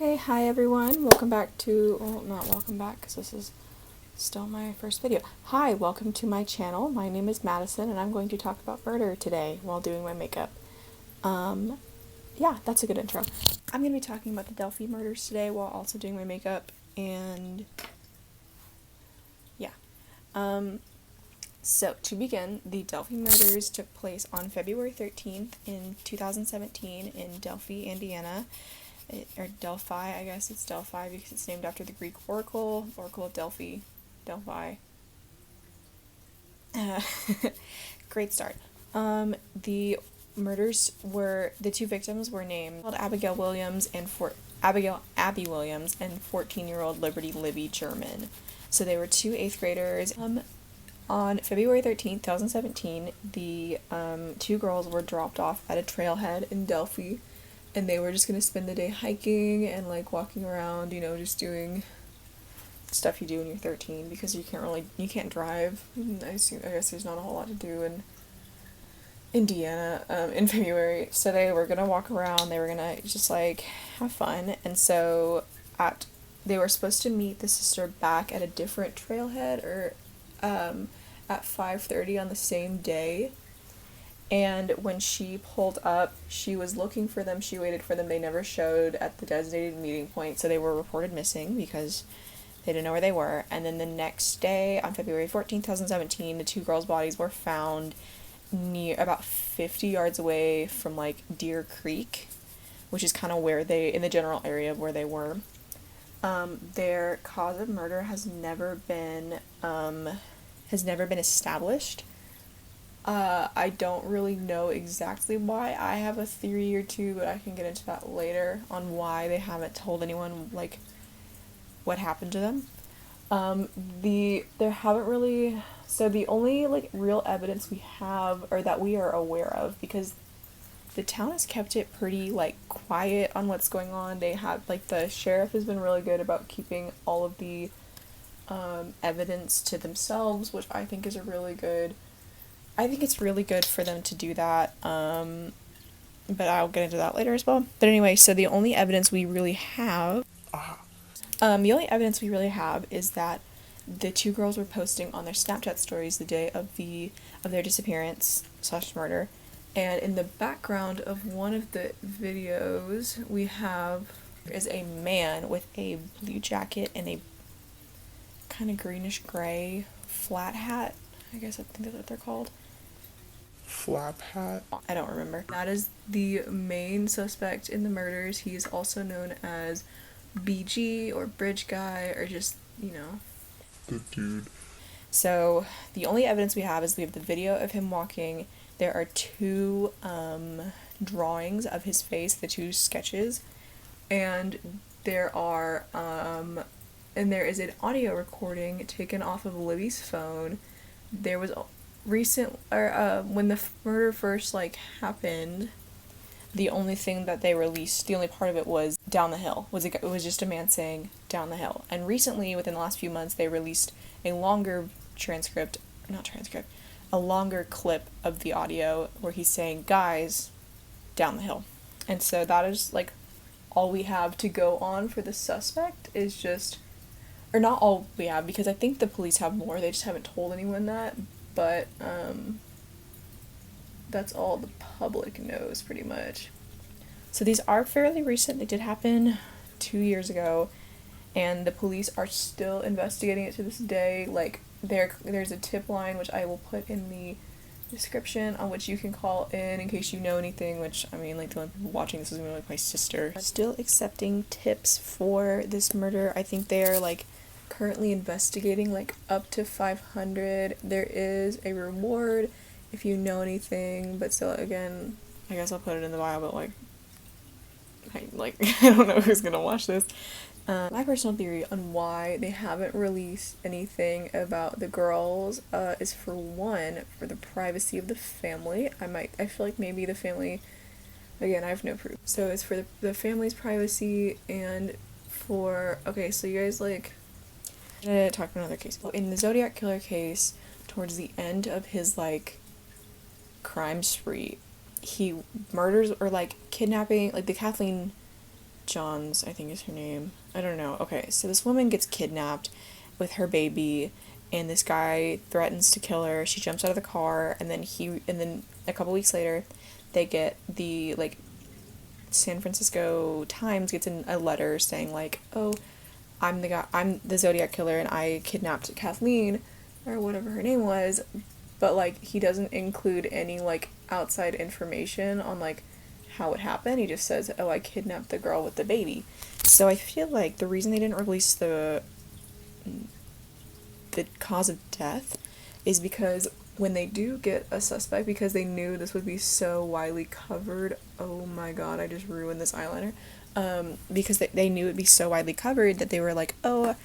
Hey, hi everyone. Welcome back to, well, not welcome back because this is still my first video. Hi, welcome to my channel. My name is Madison and I'm going to talk about murder today while doing my makeup. Yeah, that's a good intro. I'm going to be talking about the Delphi murders today while also doing my makeup and yeah. So, to begin, the Delphi murders took place on February 13th in 2017 in Delphi, Indiana. Or Delphi, I guess it's Delphi because it's named after the Greek Oracle of Delphi. Delphi. Great start. The two victims were named Abigail Williams and Abby Williams and 14-year-old Liberty Libby German. So they were two 8th graders. On February 13th, 2017, the two girls were dropped off at a trailhead in Delphi, and they were just gonna spend the day hiking and like walking around, just doing stuff you do when you're 13 because you can't drive. I guess there's not a whole lot to do in Indiana in February, so they were gonna walk around. They were gonna just like have fun, and so they were supposed to meet the sister back at a different trailhead or at 5:30 on the same day. And when she pulled up, she was looking for them. She waited for them. They never showed at the designated meeting point, so they were reported missing because they didn't know where they were. And then the next day, on February 14th, 2017, the two girls' bodies were found near about 50 yards away from like Deer Creek, which is kind of in the general area of where they were. Their cause of murder has never been established. I don't really know exactly why. I have a theory or two, but I can get into that later on why they haven't told anyone like what happened to them. The only like real evidence we have or that we are aware of, because the town has kept it pretty like quiet on what's going on. They have like the sheriff has been really good about keeping all of the evidence to themselves, which I think it's really good for them to do that, but I'll get into that later as well. But anyway, so the only evidence we really have is that the two girls were posting on their Snapchat stories the day of their disappearance / murder, and in the background of one of the videos we have is a man with a blue jacket and a kind of greenish gray flat hat. I guess I think that's what they're called. Flap hat? I don't remember. That is the main suspect in the murders. He is also known as BG or Bridge Guy or just, The dude. So the only evidence we have the video of him walking. There are two drawings of his face, the two sketches, and there is an audio recording taken off of Libby's phone. There was when the murder first happened, the only thing that they released, the only part of it was down the hill. It was just a man saying down the hill. And recently, within the last few months, they released a longer a longer clip of the audio where he's saying, "Guys, down the hill." And so that is all we have to go on for the suspect is just, or not all we have, because I think the police have more. They just haven't told anyone that. But that's all the public knows, pretty much. So these are fairly recent. They did happen 2 years ago, and the police are still investigating it to this day. There's a tip line, which I will put in the description, on which you can call in case you know anything, which, the only people watching this is going to be my sister. Still accepting tips for this murder. I think they are, currently investigating up to 500. There is a reward if you know anything, but still, again, I guess I'll put it in the bio, but I don't know who's gonna watch this. My personal theory on why they haven't released anything about the girls is, for one, for the privacy of the family. I feel like maybe the family, again, I have no proof, so it's for the family's privacy, and so you guys I'm gonna talk about another case. In the Zodiac Killer case, towards the end of his crime spree, he murders or kidnapping, the Kathleen Johns, I think is her name. I don't know. Okay, so this woman gets kidnapped with her baby, and this guy threatens to kill her. She jumps out of the car, and then a couple weeks later, they get the, like, San Francisco Times gets in a letter saying, like, oh, I'm the Zodiac killer, and I kidnapped Kathleen, or whatever her name was, but, like, he doesn't include any, like, outside information on, like, how it happened. He just says, oh, I kidnapped the girl with the baby. So I feel like the reason they didn't release the cause of death is because when they do get a suspect, because they knew this would be so widely covered, oh my god, I just ruined this eyeliner, because they knew it would be so widely covered that they were like, oh,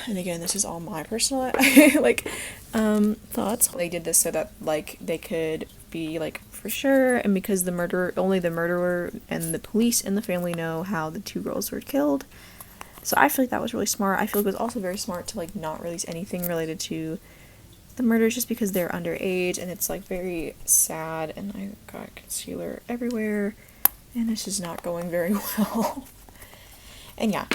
and again, this is all my personal, like, thoughts. They did this so that, like, they could be, like, for sure, and because only the murderer and the police and the family know how the two girls were killed. So I feel like that was really smart. I feel like it was also very smart to, like, not release anything related to the murders just because they're underage, and it's, like, very sad, and I got concealer everywhere, and this is not going very well. And yeah,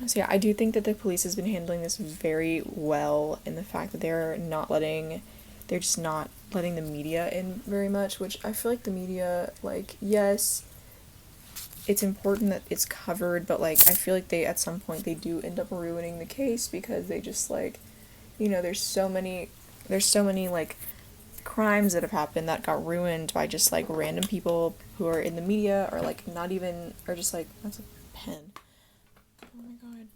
so yeah, I do think that the police has been handling this very well in the fact that they're just not letting the media in very much, which I feel like the media, like, yes, it's important that it's covered, but, like, I feel like at some point they do end up ruining the case because they just, like, you know, there's so many, like, crimes that have happened that got ruined by just, like, random people who are in the media, or, like, not even, or just, like, that's a pen. Oh my god.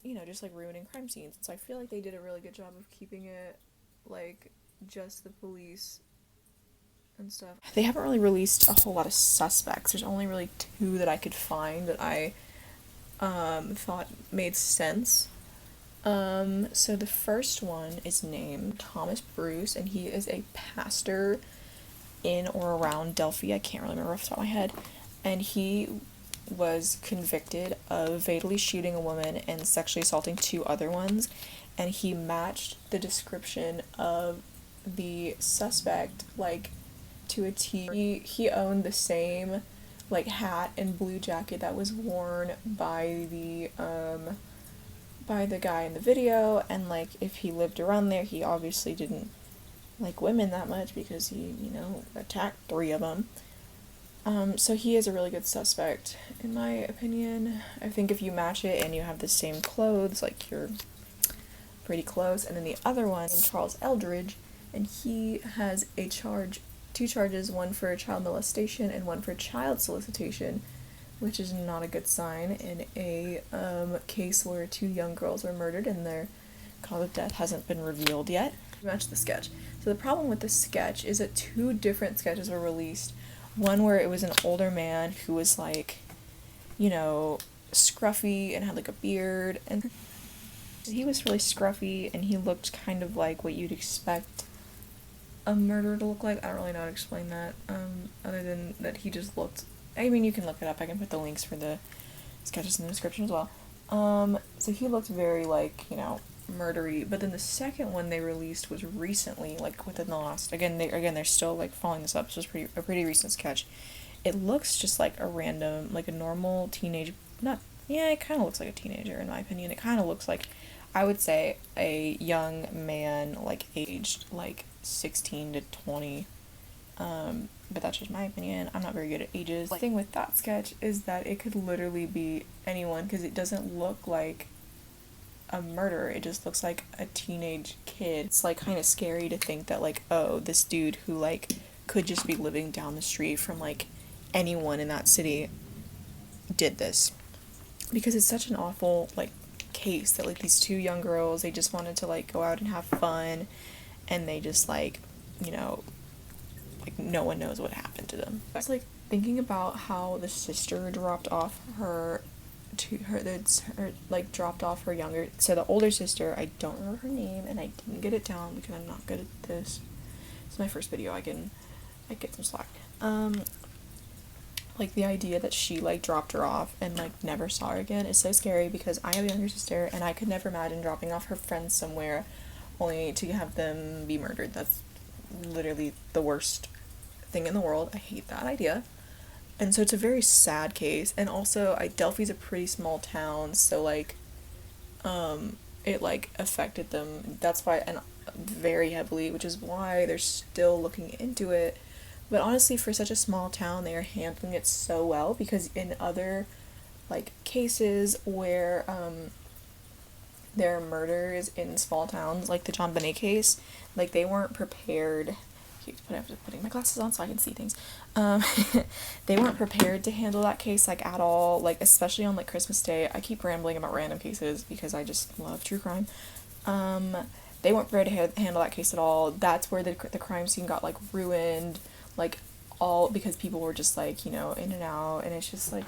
You know, just, like, ruining crime scenes. So I feel like they did a really good job of keeping it, like, just the police and stuff. They haven't really released a whole lot of suspects. There's only really 2 that I could find that I thought made sense. So the first one is named Thomas Bruce, and he is a pastor in or around Delphi. I can't really remember off the top of my head. And he was convicted of fatally shooting a woman and sexually assaulting 2 other ones. And he matched the description of the suspect, like, to a T. He owned the same, like, hat and blue jacket that was worn by the guy in the video, and, like, if he lived around there, he obviously didn't like women that much because he, you know, attacked 3 of them. So he is a really good suspect, in my opinion. I think if you match it and you have the same clothes, like, you're pretty close. And then the other one, Charles Eldridge, and he has 2 charges, one for child molestation and one for child solicitation, which is not a good sign in a case where 2 young girls were murdered and their cause of death hasn't been revealed yet. Match the sketch. So the problem with the sketch is that 2 different sketches were released. One where it was an older man who was, like, you know, scruffy and had, like, a beard, and he was really scruffy and he looked kind of like what you'd expect a murderer to look like. I don't really know how to explain that, other than that he just looked, I mean, you can look it up. I can put the links for the sketches in the description as well. So he looked very, like, you know, murdery. But then the second one they released was recently, like, within the last, they're still, like, following this up, so it's a pretty recent sketch. It looks just like a random, like, a normal teenage, it kind of looks like a teenager, in my opinion. It kind of looks like, I would say, a young man, like, aged, like, 16 to 20, but that's just my opinion. I'm not very good at ages. The thing with that sketch is that it could literally be anyone, because it doesn't look like a murderer, it just looks like a teenage kid. It's, like, kind of scary to think that, like, oh, this dude who, like, could just be living down the street from, like, anyone in that city did this, because it's such an awful, like, case that, like, these 2 young girls, they just wanted to, like, go out and have fun, and they just, like, you know, like, no one knows what happened to them. I was, like, thinking about how the sister dropped off her younger, so the older sister, I don't remember her name, and I didn't get it down because I'm not good at this. It's my first video, I get some slack. Like, the idea that she, like, dropped her off and, like, never saw her again is so scary, because I have a younger sister, and I could never imagine dropping off her friends somewhere only to have them be murdered. That's literally the worst thing in the world. I hate that idea. And so it's a very sad case. And also, Delphi's a pretty small town, so like, it like affected them. That's why, and very heavily, which is why they're still looking into it. But honestly, for such a small town, they are handling it so well, because in other like cases where there are murders in small towns, like the JonBenét case, like they weren't prepared. Keep putting my glasses on so I can see things. They weren't prepared to handle that case like at all. Like especially on like Christmas Day. I keep rambling about random cases because I just love true crime. They weren't prepared to handle that case at all. That's where the crime scene got like ruined, like all because people were just like, you know, in and out, and it's just like.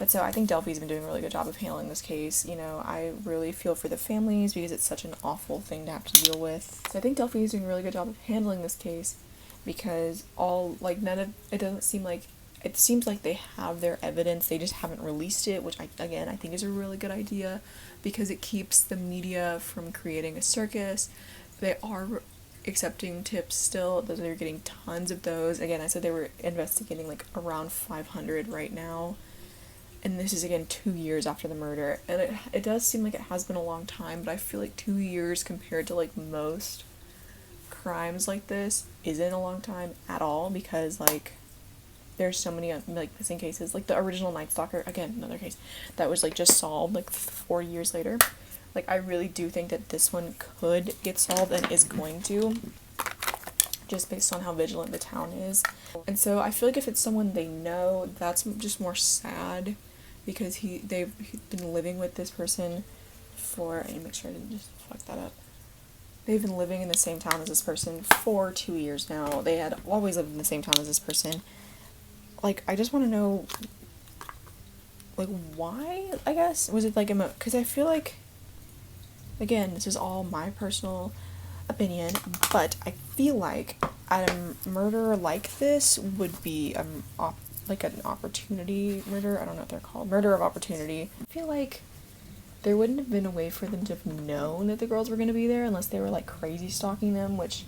But so I think Delphi's been doing a really good job of handling this case. You know, I really feel for the families because it's such an awful thing to have to deal with. So I think Delphi is doing a really good job of handling this case because none of it doesn't seem like it seems like they have their evidence, they just haven't released it, which I think is a really good idea because it keeps the media from creating a circus. They are accepting tips still, they're getting tons of those. Again, I said they were investigating like around 500 right now. And this is again 2 years after the murder, and it does seem like it has been a long time, but I feel like 2 years compared to like most crimes like this isn't a long time at all, because like there's so many like missing cases, like the original Night Stalker, again another case that was like just solved like 4 years later. Like I really do think that this one could get solved and is going to, just based on how vigilant the town is. And so I feel like if it's someone they know, that's just more sad, because they've been living with this person for, I need to make sure I didn't just fuck that up. They've been living in the same town as this person for 2 years now. They had always lived in the same town as this person. Like, I just want to know, like, why, I guess? Was it like, because I feel like, again, this is all my personal opinion, but I feel like a murder like this would be like an opportunity murder. I don't know what they're called. Murder of opportunity. I feel like there wouldn't have been a way for them to have known that the girls were going to be there unless they were like crazy stalking them, which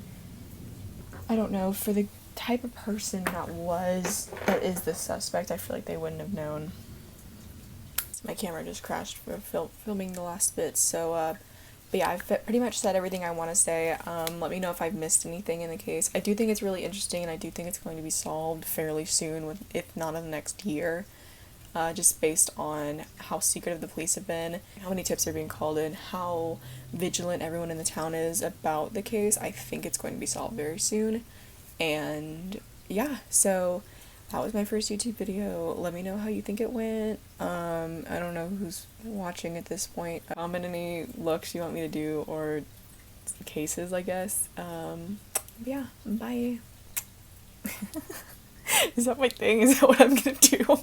I don't know. For the type of person that is the suspect, I feel like they wouldn't have known. So my camera just crashed for filming the last bit, so but yeah, I've pretty much said everything I want to say. Let me know if I've missed anything in the case. I do think it's really interesting, and I do think it's going to be solved fairly soon, if not in the next year, just based on how secretive the police have been, how many tips are being called in, how vigilant everyone in the town is about the case. I think it's going to be solved very soon, and yeah, so that was my first YouTube video. Let me know how you think it went. I don't know who's watching at this point. Comment any looks you want me to do, or cases, I guess. Yeah, bye. Is that my thing? Is that what I'm gonna do?